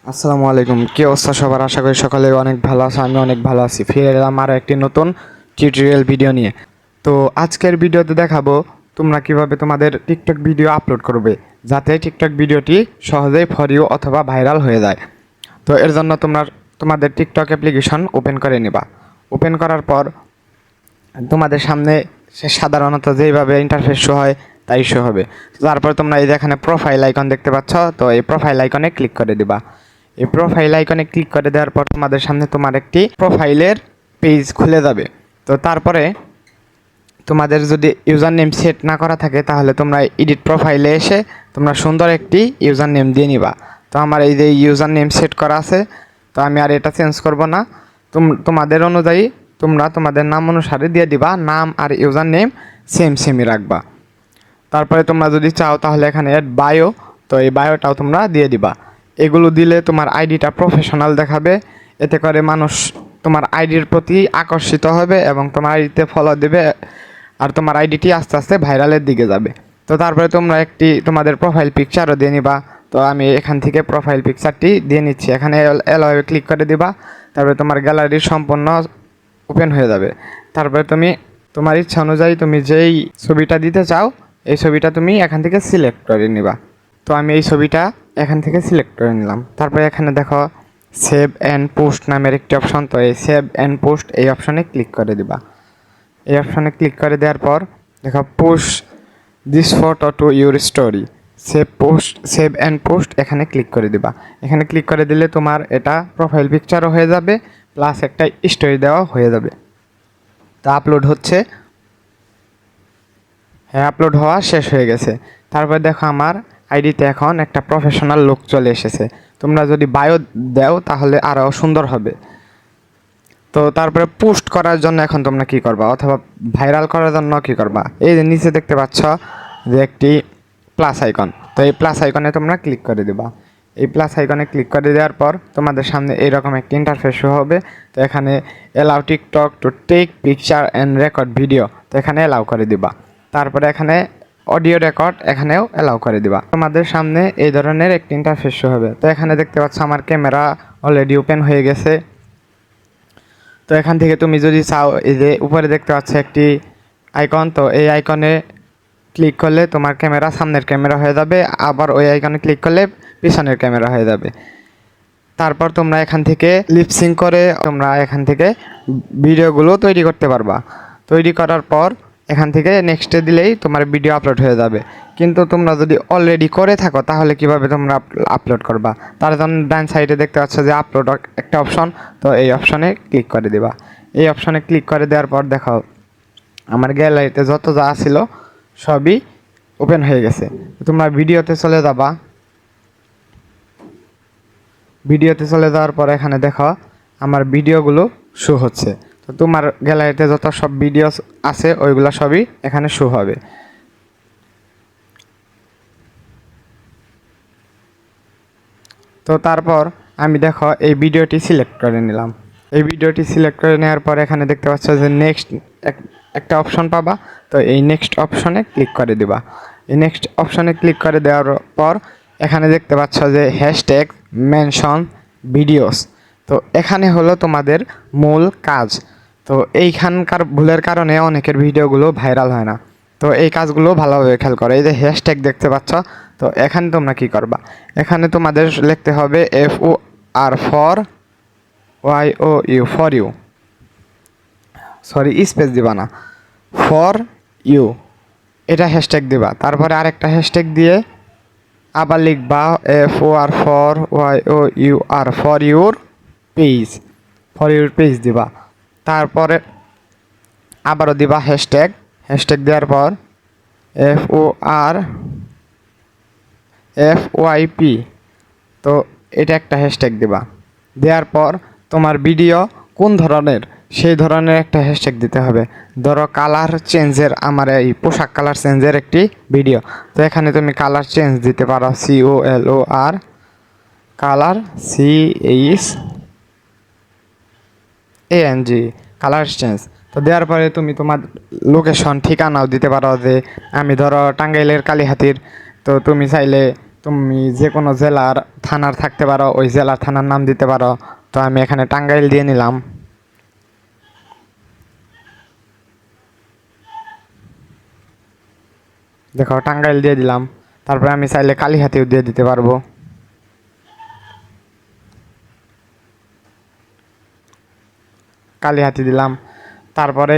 আসসালামু আলাইকুম, কি অবস্থা সবার? আশা করি সকালে অনেক ভালো আছে। আমি অনেক ভালো আছি। ফিরে এলাম আরও একটি নতুন টিউটোরিয়াল ভিডিও নিয়ে। তো আজকের ভিডিওতে দেখাবো তোমরা কিভাবে তোমাদের টিকটক ভিডিও আপলোড করবে, যাতে টিকটক ভিডিওটি সহজেই ফর ইউ অথবা ভাইরাল হয়ে যায়। তো এর জন্য তোমাদের টিকটক অ্যাপ্লিকেশন ওপেন করে নিবা। ওপেন করার পর তোমাদের সামনে সাধারণত যেইভাবে ইন্টারফেস শো হয় তাই শো হবে। তারপর তোমরা এই যে এখানে প্রোফাইল আইকন দেখতে পাচ্ছ, তো এই প্রোফাইল আইকনে ক্লিক করে দিবা। এই প্রোফাইল আইকনে ক্লিক করে দেওয়ার পর তোমাদের সামনে তোমার একটি প্রোফাইলের পেজ খুলে যাবে। তো তারপরে তোমাদের যদি ইউজার নেম সেট না করা থাকে তাহলে তোমরা এডিট প্রোফাইলে এসে তোমরা সুন্দর একটি ইউজার নেম দিয়ে নিবা। তো আমার এই যে ইউজার নেম সেট করা আছে, তো আমি আর এটা চেঞ্জ করব না। তোমাদের অনুযায়ী তোমরা তোমাদের নাম অনুসারে দিয়ে দিবা। নাম আর ইউজার নেম সেমই রাখবা। তারপরে তোমরা যদি চাও তাহলে এখানে অ্যাড বায়ো, তো এই বায়োটাও তোমরা দিয়ে দিবা। এগুলো দিলে তোমার আইডিটা প্রফেশনাল দেখাবে। এতে করে মানুষ তোমার আইডির প্রতি আকর্ষিত হবে এবং তোমার আইডিতে ফলো দেবে, আর তোমার আইডিটি আস্তে আস্তে ভাইরালের দিকে যাবে। তো তারপরে তোমরা একটি তোমাদের প্রোফাইল পিকচারও দিয়ে নিবা। তো আমি এখান থেকে প্রোফাইল পিকচারটি দিয়ে নিচ্ছি। এখানে অ্যালাওয়ে ক্লিক করে দিবা। তারপরে তোমার গ্যালারি সম্পূর্ণ ওপেন হয়ে যাবে। তারপরে তুমি তোমার ইচ্ছা অনুযায়ী তুমি যেই ছবিটা দিতে চাও এই ছবিটা তুমি এখান থেকে সিলেক্ট করে নিবা। তো আমি এই ছবিটা এখান থেকে সিলেক্ট করে নিলাম। তারপরে এখানে দেখো সেভ অ্যান্ড পোস্ট নামের একটি অপশন, তো এই সেভ অ্যান্ড পোস্ট এই অপশনে ক্লিক করে দিবা। এই অপশনে ক্লিক করে দেওয়ার পর দেখো post this photo to your story, save and post এখানে ক্লিক করে দিবা। এখানে ক্লিক করে দিলে তোমার এটা প্রোফাইল পিকচারও হয়ে যাবে, প্লাস একটা স্টোরি দেওয়া হয়ে যাবে। তা আপলোড হচ্ছে। হ্যাঁ, আপলোড হওয়া শেষ হয়ে গেছে। তারপর দেখো আমার আইডিতে এখন একটা প্রফেশনাল লুক চলে এসেছে। তোমরা যদি বায়ো দাও তাহলে আরও সুন্দর হবে। তো তারপরে পোস্ট করার জন্য এখন তোমরা কী করবা, অথবা ভাইরাল করার জন্য কী করবা, এই যে নিচে দেখতে পাচ্ছ যে একটি প্লাস আইকন, তো এই প্লাস আইকনে তোমরা ক্লিক করে দিবা। এই প্লাস আইকনে ক্লিক করে দেওয়ার পর তোমাদের সামনে এইরকম একটি ইন্টারফেস শো হবে। তো এখানে allow TikTok to take picture and record video, তো এখানে অ্যালাউ করে দিবা। তারপরে এখানে অডিও রেকর্ড এখানেও অ্যালাউ করে দিবা। তোমাদের সামনে এই ধরনের একটি ইন্টারফেস শো হবে। তো এখানে দেখতে পাচ্ছ আমার ক্যামেরা অলরেডি ওপেন হয়ে গেছে। তো এখান থেকে তুমি যদি চাও এই যে উপরে দেখতে পাচ্ছ একটি আইকন, তো এই আইকনে ক্লিক করলে তোমার ক্যামেরা সামনের ক্যামেরা হয়ে যাবে, আবার ওই আইকনে ক্লিক করলে পিছনের ক্যামেরা হয়ে যাবে। তারপর তোমরা এখান থেকে লিপসিং করে তোমরা এখান থেকে ভিডিওগুলো তৈরি করতে পারবা। তৈরি করার পর এখান থেকে নেক্সটে দিলেই তোমার ভিডিও আপলোড হয়ে যাবে। কিন্তু তোমরা যদি অলরেডি করে থাকো তাহলে কিভাবে তোমরা আপলোড করবা, তার জন্য ডান সাইডে দেখতে পাচ্ছ যে আপলোড একটা অপশন, তো এই অপশনে ক্লিক করে দিবা। এই অপশনে ক্লিক করে দেওয়ার পর দেখো আমার গ্যালারিতে যত যা ছিল সবই ওপেন হয়ে গেছে। তোমরা ভিডিওতে চলে যাবা। ভিডিওতে চলে যাওয়ার পর এখানে দেখো আমার ভিডিওগুলো শো হচ্ছে। তো তোমার গ্যালারিতে যত সব ভিডিও আছে ওইগুলো সবই এখানে শো হবে। তো তারপর আমি দেখো এই ভিডিওটি সিলেক্ট করে নিলাম। এই ভিডিওটি সিলেক্ট করে নেওয়ার পর এখানে দেখতে পাচ্ছ যে নেক্সট একটা অপশন পাবা। তো এই নেক্সট অপশনে ক্লিক করে দিবা। এই নেক্সট অপশনে ক্লিক করে দেওয়ার পর এখানে দেখতে পাচ্ছ যে হ্যাশট্যাগ মেনশন ভিডিওস, তো এখানে হলো তোমাদের মূল কাজ। তো এইখানকার ভুলের কারণে অনেকের ভিডিওগুলো ভাইরাল হয় না। তো এই কাজগুলো ভালোভাবে খেয়াল করো। এই যে হ্যাশট্যাগ দেখতে পাচ্ছ, তো এখানে তোমরা কি করবা, এখানে তোমাদের লিখতে হবে FOR for YOU for you, sorry space দিবা না, ফর ইউ এটা হ্যাশট্যাগ দিবা। তারপরে আরেকটা হ্যাশট্যাগ দিয়ে আবার লিখবা FOR for YOUR for your page দিবা। তারপরে আবারও দিবা হ্যাশট্যাগ দেওয়ার পর FORFYP, তো এটা একটা হ্যাশট্যাগ দিবা। দেওয়ার পর তোমার ভিডিও কোন ধরনের সেই ধরনের একটা হ্যাশট্যাগ দিতে হবে। ধরো কালার চেঞ্জের, আমার এই পোশাক কালার চেঞ্জের একটি ভিডিও, তো এখানে তুমি কালার চেঞ্জ দিতে পারো COLOR, colour CHANG, colour change. তো দেওয়ার পরে তুমি তোমার লোকেশন ঠিকানাও দিতে পারো, যে আমি ধরো টাঙ্গাইলের কালীহাতির, তো তুমি চাইলে তুমি যে কোনো জেলার থানার থাকতে পারো, ওই জেলার থানার নাম দিতে পারো। তো আমি এখানে টাঙ্গাইল দিয়ে নিলাম। দেখো টাঙ্গাইল দিয়ে দিলাম। তারপরে আমি চাইলে কালিহাতিও দিয়ে দিতে পারবো। কালিহাতি দিলাম। তারপরে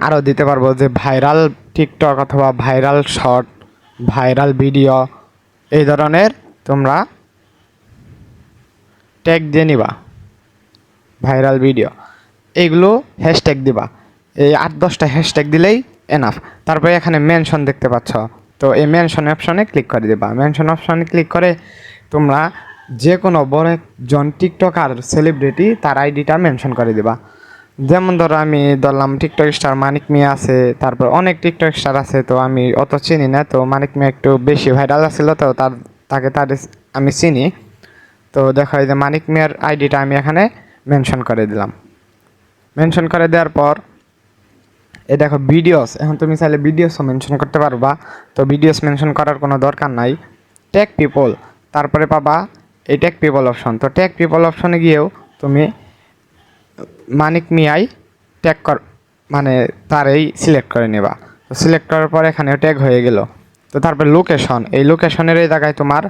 আরও দিতে পারবো যে ভাইরাল টিকটক অথবা ভাইরাল শর্ট, ভাইরাল ভিডিও, এই ধরনের তোমরা ট্যাগ দিয়ে নিবা। ভাইরাল ভিডিও এইগুলো হ্যাশট্যাগ দিবা। এই 8-10টা হ্যাশট্যাগ দিলেই এনাফ। তারপরে এখানে মেনশন দেখতে পাচ্ছ, তো এই মেনশন অপশনে ক্লিক করে দিবা। মেনশন অপশনে ক্লিক করে তোমরা যে কোনো বড় একজন টিকটকার সেলিব্রিটি তার আইডিটা মেনশন করে দিবা। যেমন ধরো আমি ধরলাম টিকটক স্টার মানিক মিয়া আছে, তারপর অনেক টিকটক স্টার আছে, তো আমি অত চিনি না। তো মানিক মিয়া একটু বেশি ভাইরাল আছিল, তো তাকে আমি চিনি। তো দেখো এই যে মানিক মিয়ার আইডিটা আমি এখানে মেনশন করে দিলাম। মেনশন করে দেওয়ার পর এই দেখো ভিডিওস, এখন তুমি চাইলে ভিডিওসও মেনশন করতে পারবা। তো ভিডিওস মেনশন করার কোনো দরকার নাই। ট্যাগ পিপল, তারপরে পাবা এই ট্যাগ পিপল অপশন। তো ট্যাগ পিপল অপশনে গিয়েও তুমি মানিক মিয়াই ট্যাগ মানে তারই সিলেক্ট করে নেবা। তো সিলেক্ট করার পর এখানে ট্যাগ হয়ে গেল। তো তারপর লোকেশন, এই লোকেশনের এই জায়গায় তোমার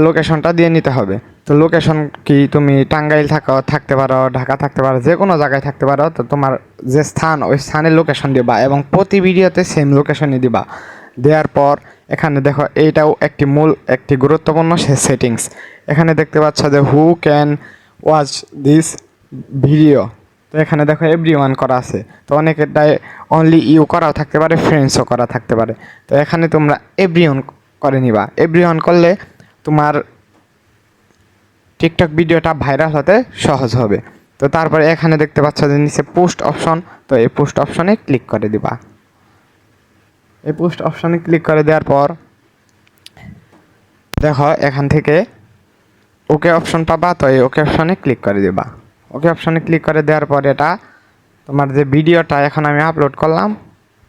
লোকেশনটা দিয়ে নিতে হবে। তো লোকেশন কি, তুমি টাঙ্গাইল থাকতে পারো, ঢাকা থাকতে পারো, যে কোনো জায়গায় থাকতে পারো। তো তোমার যে স্থান, ওই স্থানের লোকেশন দিবা এবং প্রতি ভিডিওতে সেম লোকেশনই দিবা। দেওয়ার পর এখানে দেখো এইটাও একটি গুরুত্বপূর্ণ সেটিংস। এখানে দেখতে পাচ্ছ যে who can watch this video. তো এখানে দেখো এভরিওয়ান করা আছে। তো অনেকেরটাই অনলি ইউ করাও থাকতে পারে, ফ্রেন্ডসও করা থাকতে পারে। তো এখানে তোমরা এভরিওয়ান করে নিবা। এভরিওয়ান করলে তোমার টিকটক ভিডিওটা ভাইরাল হতে সহজ হবে। তো তারপরে এখানে দেখতে পাচ্ছ যে নিচে পোস্ট অপশন, তো এই পোস্ট অপশনে ক্লিক করে দিবা। এই পোস্ট অপশনে ক্লিক করে দেওয়ার পর দেখো এখান থেকে ওকে অপশন পাবা। তো এই ওকে অপশনে ক্লিক করে দিবা। ওকে অপশনে ক্লিক করে দেওয়ার পর এটা তোমার যে ভিডিওটা এখন আমি আপলোড করলাম,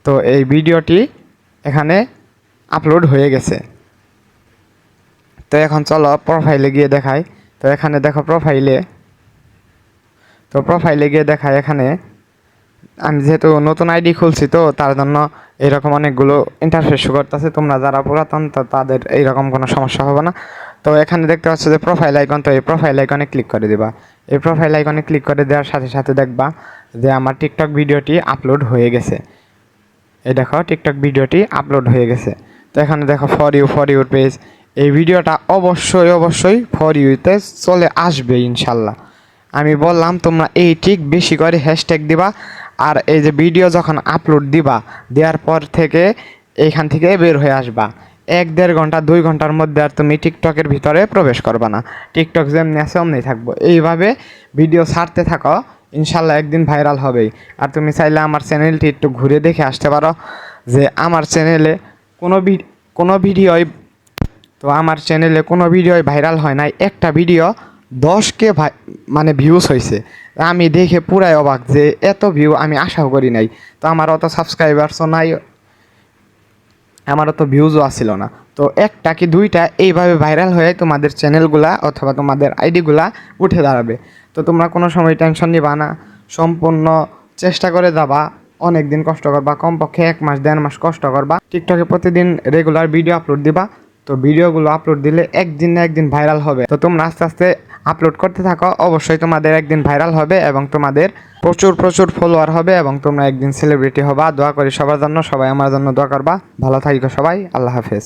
তো এই ভিডিওটি এখানে আপলোড হয়ে গেছে। তো এখন চলো প্রোফাইলে গিয়ে দেখাই। তো এখানে দেখো প্রোফাইলে গিয়ে দেখাই। এখানে আমি যেহেতু নতুন আইডি খুলছি, তো তার জন্য এরকম অনেকগুলো ইন্টারফেস শো করতেছে। তোমরা যারা পুরাতন, তো তাদের এইরকম কোনো সমস্যা হবে না। তো এখানে দেখতে পাচ্ছ যে প্রোফাইল আইকন, তো এই প্রোফাইল আইকনে ক্লিক করে দিবা। এই প্রোফাইল আইকনে ক্লিক করে দেওয়ার সাথে সাথে দেখবা যে আমার টিকটক ভিডিওটি আপলোড হয়ে গেছে। এই দেখো টিকটক ভিডিওটি আপলোড হয়ে গেছে। তো এখানে দেখো ফর ইউর পেজ, এই ভিডিওটা অবশ্যই ফর ইউতে চলে আসবে ইনশাল্লাহ। আমি বললাম তোমরা এই ঠিক বেশি করে হ্যাশট্যাগ দিবা। আর এই যে ভিডিও যখন আপলোড দিবা, দেওয়ার পর থেকে এইখান থেকে বের হয়ে আসবা। 1-1.5 ঘন্টা 2 ঘন্টার মধ্যে আর তুমি টিকটকের ভিতরে প্রবেশ করবা না। টিকটক যেমনি আছে অমনি থাকবো। এইভাবে ভিডিও ছাড়তে থাকো, ইনশাল্লাহ একদিন ভাইরাল হবেই। আর তুমি চাইলে আমার চ্যানেলটি একটু ঘুরে দেখে আসতে পারো যে আমার চ্যানেলে কোনো ভিডিওই, তো আমার চ্যানেলে কোনো ভিডিওই ভাইরাল হয় নাই। একটা ভিডিও 10K মানে ভিউজ হয়েছে। আমি দেখে পুরাই অবাক যে এত ভিউ আমি আশাও করি নাই। তো আমার অত সাবস্ক্রাইবার্সও নাই, আমার অত ভিউজও আসছিল না। তো একটা কি দুইটা এইভাবে ভাইরাল হয়ে তোমাদের চ্যানেলগুলা অথবা তোমাদের আইডিগুলা উঠে দাঁড়াবে। তো তোমরা কোনো সময় টেনশন নিবা না, সম্পূর্ণ চেষ্টা করে যাবা। অনেক দিন কষ্ট করবা, কমপক্ষে 1 মাস 1.5 মাস কষ্ট করবা। টিকটকে প্রতিদিন রেগুলার ভিডিও আপলোড দিবা। তো ভিডিওগুলো আপলোড দিলে একদিন না একদিন ভাইরাল হবে। তো তোমরা আস্তে আস্তে আপলোড করতে থাকো, অবশ্যই তোমাদের একদিন ভাইরাল হবে এবং তোমাদের প্রচুর ফলোয়ার হবে এবং তোমরা একদিন সেলিব্রিটি হবা। দোয়া করি সবার জন্য, সবাই আমার জন্য দোয়া করবা। ভালো থাকো সবাই, আল্লাহ হাফেজ।